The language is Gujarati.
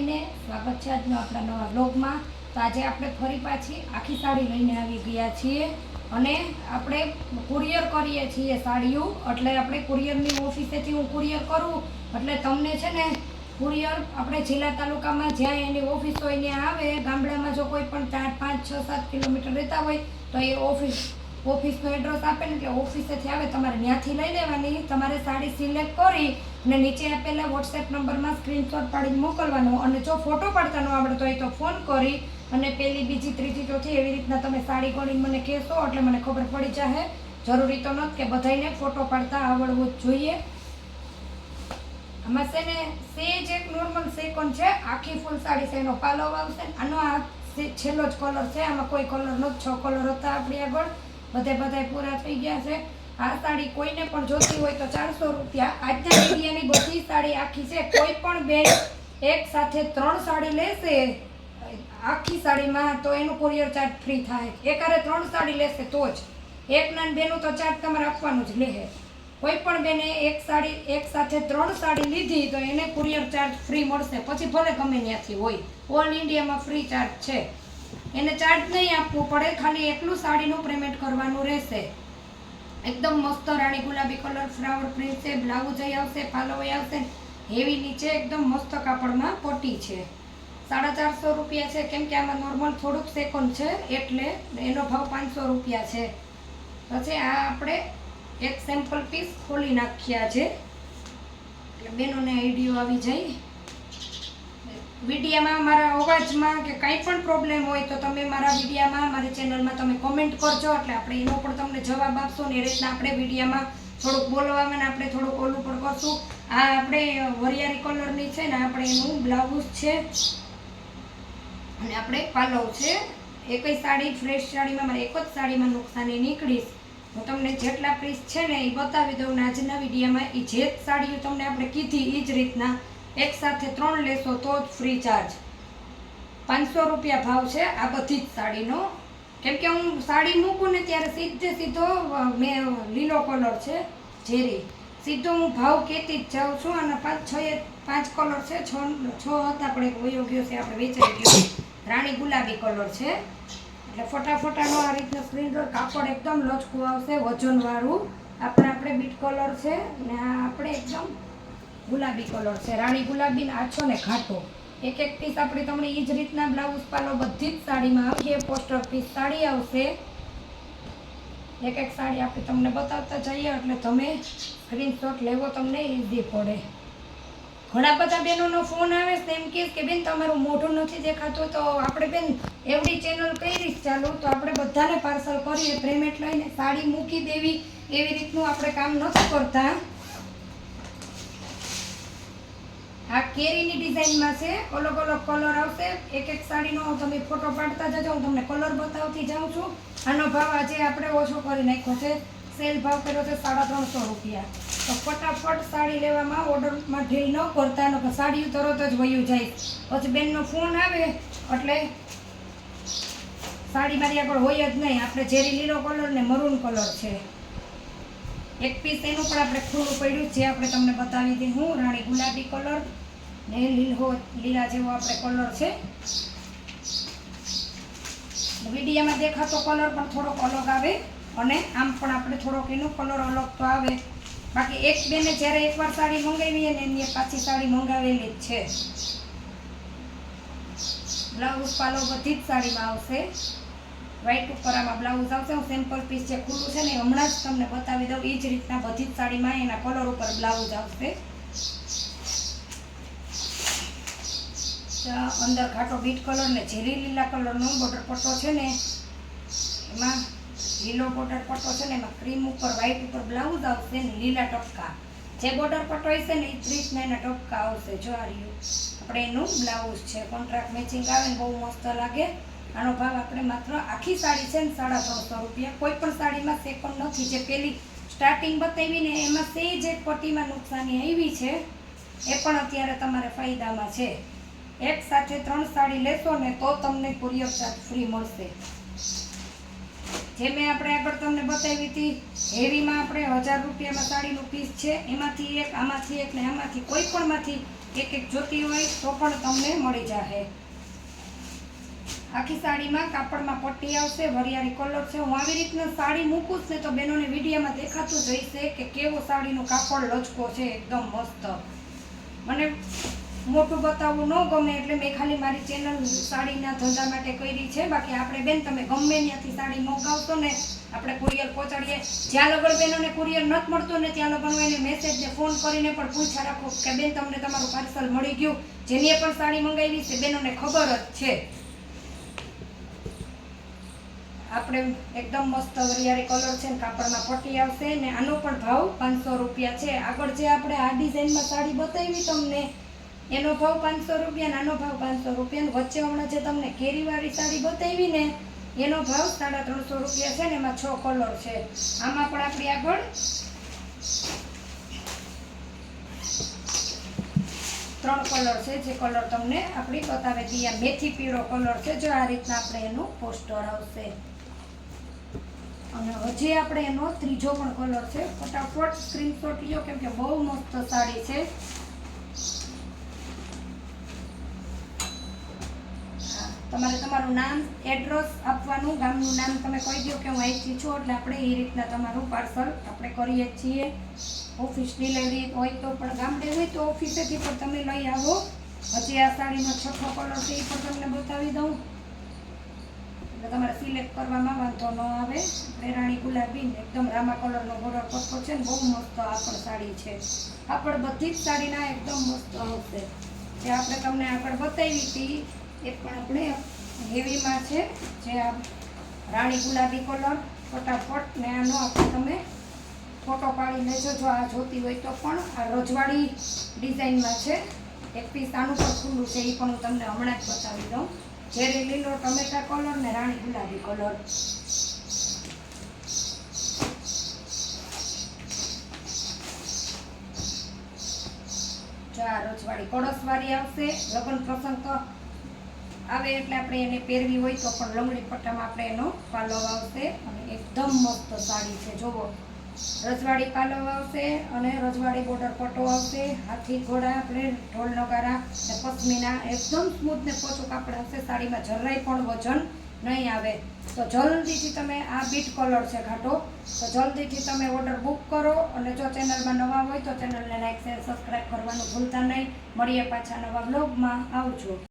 બધાને સ્વાગત છે આજનો આપણા નવા બ્લોગમાં। તો આજે આપણે ફરી પાછી આખી સાડી લઈને આવી ગયા છીએ અને આપણે કુરિયર કરીએ છીએ સાડીઓ। એટલે આપણે કુરિયરની ઓફિસેથી હું કુરિયર કરું એટલે તમને છે ને કુરિયર આપણે જિલ્લા તાલુકામાં જ્યાં એની ઓફિસ હોય ત્યાં આવે। ગામડામાં જો કોઈ પણ 4, 5, 6, 7 કિલોમીટર રહેતા હોય તો એ ઓફિસનો એડ્રેસ આપે ને એટલે ઓફિસેથી આવે, તમારે ત્યાંથી લઈ લેવાની। તમારે સાડી સિલેક્ટ કરી અને નીચે આપેલા વોટ્સએપ નંબરમાં સ્ક્રીનશોટ પાડીને મોકલવાનો અને જો ફોટો પાડતા ન આવડતો હોય તો ફોન કરી અને પહેલી, બીજી, ત્રીજી, ચોથી એવી રીતના તમે સાડી ગણીને મને કહેશો એટલે મને ખબર પડી જશે। જરૂરી તો નથી કે બધાને ફોટો પાડતા આવડવું જ જોઈએ। આમાં છે ને સેજ એક નોર્મલ સેકન્ડ છે, આખી ફૂલ સાડી છે, એનો પાલો આવશે। આનો આ છેલ્લો જ કલર છે, આમાં કોઈ કલર નથી, 6 કલર હતા આપણી આગળ, બધા પૂરા થઈ ગયા છે। આ સાડી કોઈને પણ જોતી હોય તો 400 રૂપિયા। આજના મીડિયાની બધી સાડી આખી છે, કોઈ પણ બેન એક સાથે 3 સાડી લેશે આખી સાડીમાં તો એનું કુરિયર ચાર્જ ફ્રી થાય। એકારે 3 સાડી લેશે તો જ, એક નાન બેનું તો ચાર્જ તમારે આપવાનું જ લેશે। કોઈ પણ બેને એક સાથે 3 સાડી લીધી તો એને કુરિયર ચાર્જ ફ્રી મળશે, પછી ભલે ગમે ત્યાંથી હોય, ઓલ ઇન્ડિયામાં ફ્રી ચાર્જ છે, એને ચાર્જ નહીં આપવું પડે, ખાલી એટલું સાડીનું પેમેન્ટ કરવાનું રહેશે। એકદમ મસ્ત રાણી ગુલાબી કલર ફ્લાવર પ્રિન્ટ છે, બ્લાઉઝ આવશે, પાલો આવશે, હેવી નીચે એકદમ મસ્ત કાપડમાં પટ્ટી છે। 450 રૂપિયા છે, કેમ કે આમાં નોર્મલ થોડુંક સેકન્ડ છે એટલે એનો ભાવ 500 રૂપિયા છે। પછી આ આપણે એક સેમ્પલ પીસ ખોલી નાખ્યા છે એટલે બેનોને આઈડિયો આવી જાય। વિડીયામાં મારા અવાજમાં કે કંઈ પણ પ્રોબ્લેમ હોય તો તમે મારા વિડીયામાં, મારી ચેનલમાં તમે કોમેન્ટ કરજો એટલે આપણે એનો પણ તમને જવાબ આપશો ને એ રીતના આપણે વિડીયામાં થોડુંક બોલવામાં આપણે થોડુંક ઓલું પણ કરશું। આ આપણે વરિયાળી કલરની છે ને આપણે એનું બ્લાઉઝ છે અને આપણે પાલવ છે। એકય સાડી ફ્રેશ સાડીમાં મારે એક જ સાડીમાં નુકસાની નીકળીશ, હું તમને જેટલા પીસ છે ને એ બતાવી દઉં ને આજના વિડીયામાં એ જે સાડીઓ તમને આપણે કીધી એ જ રીતના એક સાથે 3 લેશો તો જ ફ્રી ચાર્જ। 500 રૂપિયા ભાવ છે આ બધી જ સાડીનો, કેમ કે હું સાડી મૂકું ને ત્યારે સીધો મેં લીલો કલર છે ઝેરી, સીધો હું ભાવ કહેતી જ જાઉં છું। અને 5 કલર છે, 6 હતા પણ એક વયો ગયો છે, આપણે વેચાઈ ગયો। રાણી ગુલાબી કલર છે એટલે ફટાફટાનો આ રીતનો સ્ક્રીનશોટ, કાપડ એકદમ લચકું આવશે, વજનવાળું। આપણે બીટ કલર છે ને આ આપણે એકદમ ગુલાબી કલર છે, રાણી ગુલાબી ને આછો ને ઘાટો। એક પીસ આપણી તમને એ જ રીતના બ્લાઉઝ પાલો બધી જ સાડીમાં આવશે, પોસ્ટર પીસ સાડી આવશે। એક સાડી આપણે તમને બતાવતા જઈએ એટલે તમે સ્ક્રીનશોટ લેવો તમને ઈઝી પડે। ઘણા બધા બહેનોનો ફોન આવે છે એમ કે બેન તમારું મોઢું નથી દેખાતું, તો આપણે બેન એવડી ચેનલ કરી ચાલુ તો આપણે બધાને પાર્સલ કરીએ, પેમેન્ટ લઈને સાડી મૂકી દેવી એવી રીતનું આપણે કામ નથી કરતા। આ કેરીની ડિઝાઇનમાં છે, અલગ અલગ કલર આવશે, એક સાડીનો તમે ફોટો પાડતા જજો, હું તમને કલર બતાવતી જાઉં છું। આનો ભાવ આજે આપણે ઓછો કરી નાખ્યો છે, સેલ ભાવ કર્યો છે 350 રૂપિયા। તો ફટાફટ સાડી લેવામાં ઓર્ડરમાં ઢીલ ન કરતા, નકર સાડીઓ તરત જ વયું જાય, પછી બેનનો ફોન આવે એટલે સાડી મારી આગળ હોય જ નહીં। આપણે ઝેરી લીલો કલર ને મરૂન કલર છે, એક પીસ એનું પણ આપણે ખુલ્લું પડ્યું છે, આપણે તમને બતાવી દઈ હું રાણી ગુલાબી કલર ને લીલા જેવો આપણે કલર છે। વિડીયામાં દેખાતો કલર પણ થોડોક અલગ આવે અને આમ પણ આપણે થોડોક એનો કલર અલગ તો આવે। બાકી એક બેને જ્યારે એકવાર સાડી મંગાવી ને એની પાછી સાડી મંગાવેલી જ છે। બ્લાઉઝ પાલો બધી જ સાડીમાં આવશે, વ્હાઈટ ઉપર આમાં બ્લાઉઝ આવશે। હું સેમ્પલ પીસ જે ખુલ્લું છે ને હમણાં જ તમને બતાવી દઉં, એ જ રીતના બધી જ સાડીમાં એના કલર ઉપર બ્લાઉઝ આવશે। અંદર ઘાટો બીટ કલર ને ઝેરી લીલા કલરનો બોર્ડર પટ્ટો છે ને, એમાં લીલો બોર્ડર પટ્ટો છે ને એમાં ક્રીમ ઉપર વ્હાઈટ ઉપર બ્લાઉઝ આવશે ને લીલા ટપકા, જે બોર્ડર પટ્ટો હશે ને એ જ રીતના એના ટપકા આવશે। જો આ રહ્યું આપણે એનું બ્લાઉઝ છે, કોન્ટ્રાક્ટ મેચિંગ આવે ને બહુ મસ્ત લાગે। આનો ભાવ આપણે માત્ર આખી સાડી છે ને 350 રૂપિયા। કોઈ પણ સાડીમાં સેકન્ડ નથી, જે પેલી સ્ટાર્ટિંગ બતાવી ને એમાં સેજ એક પટ્ટીમાં નુકસાની આવી છે, એ પણ અત્યારે તમારે ફાયદામાં છે। એક સાથે 3 સાડી લેશો ને તો તમને કુરિયર ચાર્જ ફ્રી મળશે। જે મેં આપણે આગળ તમને બતાવી હતી હેવીમાં આપણે 1000 રૂપિયામાં સાડીનું પીસ છે, એમાંથી એક, આમાંથી એક ને આમાંથી કોઈ પણ માંથી એક એક જોતી હોય તો પણ તમને મળી જશે. આખી સાડીમાં કાપડમાં પટ્ટી આવશે, વરિયાળી કલર છે. હું આવી રીતના સાડી મૂકું ને તો બેનોને વિડીયોમાં દેખાતું જ હશે કે કેવો સાડીનો કાપડ લચકો છે, એકદમ મસ્ત. મને મોટું બતાવવું ન ગમે એટલે મેં ખાલી મારી ચેનલ સાડીના ધંધા માટે કરી છે. બાકી આપણે બેન તમે ગમે ત્યાંથી સાડી મંગાવશો ને આપણે કુરિયર પહોંચાડીએ. જ્યાં લગડ બેનોને કુરિયર નથી મળતું ને ત્યાં લગડ એને મેસેજને ફોન કરીને પણ પૂછા રાખો કે બેન તમને તમારું પાર્સલ મળી ગયું. જેની પણ સાડી મંગાવી છે બેનોને ખબર જ છે. આપણે એકદમ મસ્ત વરિયાળી કલર છે ને કાપડમાં પટ્ટી આવશે ને આનો પણ ભાવ 500 રૂપિયા છે. આગળ જે આપણે આ ડિઝાઇનમાં સાડી બતાવી તમને એનો ભાવ 500 રૂપિયા, આનો ભાવ 500 રૂપિયા. વચ્ચે હમણાં જે તમને કેરીવાળી સાડી બતાવી ને એનો ભાવ 350 રૂપિયા છે ને એમાં 6 કલર છે. આમાં પણ આપણી આગળ 3 કલર છે જે કલર તમને આપણી બતાવે દઈએ. મેથી પીળો કલર છે, જો આ રીતના આપણે એનું પોસ્ટર આવશે. અને હજી આપણે એનો ત્રીજો પણ કલર છે. ફટાફટ સ્ક્રીનશોટ લ્યો કેમ કે બહુ મસ્ત સાડી છે. તમારે તમારું નામ, એડ્રેસ આપવાનું, ગામનું નામ તમે કહી દો કે હું અહીંથી છું એટલે આપણે એ રીતના તમારું પાર્સલ આપણે કરીએ છીએ. ઓફિસ ડિલિવરી હોય તો પણ ગામડે હોય તો ઓફિસેથી પણ તમે લઈ આવો. હજી આ સાડીનો 6થો કલર છે એ પણ તમને બતાવી દઉં એટલે તમારે સિલેક્ટ કરવામાં વાંધો ન આવે. આપણે રાણી ગુલાબી એકદમ રામા કલરનો બોર્ડર પટ્ટો છે ને બહુ મસ્ત આ પણ સાડી છે. આપણે બધી જ સાડીના એકદમ મસ્ત આવશે. જે આપણે તમને આગળ બતાવી હતી એ પણ આપણે હેવીમાં છે, જે આ રાણી ગુલાબી કલર. ફટાફટ ને આનો આપણે તમે ફોટો પાડી લેજો જો આ જોતી હોય તો. પણ આ રજવાડી ડિઝાઇનમાં છે. એક પીસ આનું પણ ખુલ્લું છે એ પણ હું તમને હમણાં જ બતાવી દઉં. ઝેરી લીલો ટમેટા કલર ને રાણી ગુલાબી કલર. જો આ રજવાડી કળશવાળી આવશે. લગ્ન પ્રસંગ તો આવે એટલે આપણે એને પહેરવી હોય તો પણ લંગડી પટ્ટામાં આપણે એનો પાલવ આવશે. અને એકદમ મસ્ત સાડી છે. જોવો રજવાડી પાલવ આવશે અને રજવાડી બોર્ડર પટ્ટો આવશે. હાથી ઘોડા આપણે ઢોલ નગારા ને પશ્મિના એકદમ સ્મૂથ ને પોચું કાપડ આવશે. સાડીમાં જરાય પણ વજન નહીં આવે. તો જલ્દીથી તમે આ બીટ કલર છે ઘાટો, તો જલ્દીથી તમે ઓર્ડર બુક કરો. અને જો ચેનલમાં નવા હોય તો ચેનલને લાઈક શેર સબસ્ક્રાઈબ કરવાનું ભૂલતા નહીં. મળીએ પાછા નવા બ્લોગમાં. આવજો.